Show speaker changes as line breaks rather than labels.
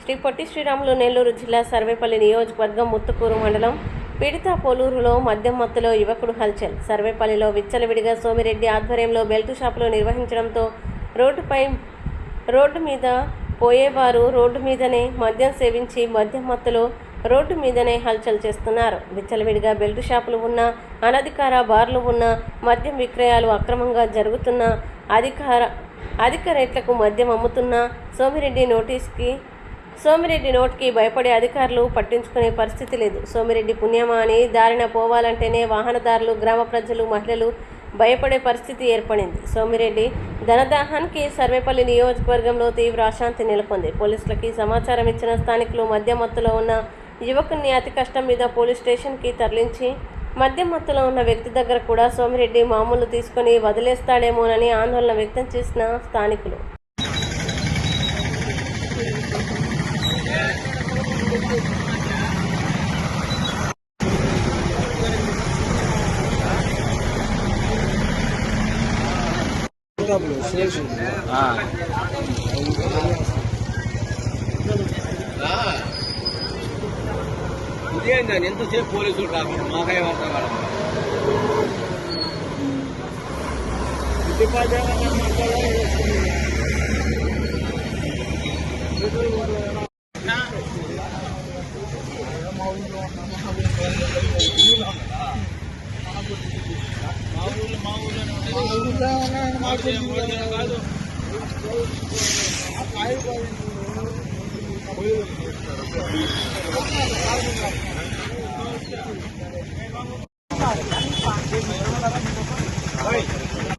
శ్రీ పొట్టి శ్రీరాములు నెల్లూరు జిల్లా సర్వేపల్లి నియోజకవర్గం ముత్తుకూరు మండలం పిడితాపోలూరులో మద్యం మత్తులో యువకుడు హల్చల్. సర్వేపల్లిలో విచ్చలవిడిగా సోమిరెడ్డి ఆధ్వర్యంలో బెల్టు షాపులు నిర్వహించడంతో రోడ్డు మీద పోయేవారు రోడ్డు మీదనే మద్యం సేవించి మద్యం మత్తులో రోడ్డు మీదనే హల్చల్ చేస్తున్నారు. విచ్చలవిడిగా బెల్టు షాపులు ఉన్న, అనధికార బార్లు ఉన్న, మద్యం విక్రయాలు అక్రమంగా జరుగుతున్న, అధిక రేట్లకు మద్యం అమ్ముతున్న సోమిరెడ్డి నోటికి భయపడే అధికారులు పట్టించుకునే పరిస్థితి లేదు. సోమిరెడ్డి పుణ్యమా అని దారిన పోవాలంటేనే వాహనదారులు, గ్రామ ప్రజలు, మహిళలు భయపడే పరిస్థితి ఏర్పడింది. సోమిరెడ్డి ధనదాహానికి సర్వేపల్లి నియోజకవర్గంలో తీవ్ర అశాంతి నెలకొంది. పోలీసులకి సమాచారం ఇచ్చిన స్థానికులు మద్యం మత్తులో ఉన్న యువకుని అతి కష్టం మీద పోలీస్ స్టేషన్కి తరలించి మద్యం మత్తులో ఉన్న వ్యక్తి దగ్గర కూడా సోమిరెడ్డి మామూలు తీసుకుని వదిలేస్తాడేమోనని ఆందోళన వ్యక్తం చేసిన స్థానికులు
ఇదేంటండి ఎంతసేపు పోలీసులు రాకుండా మాకాయ వార్త కాదు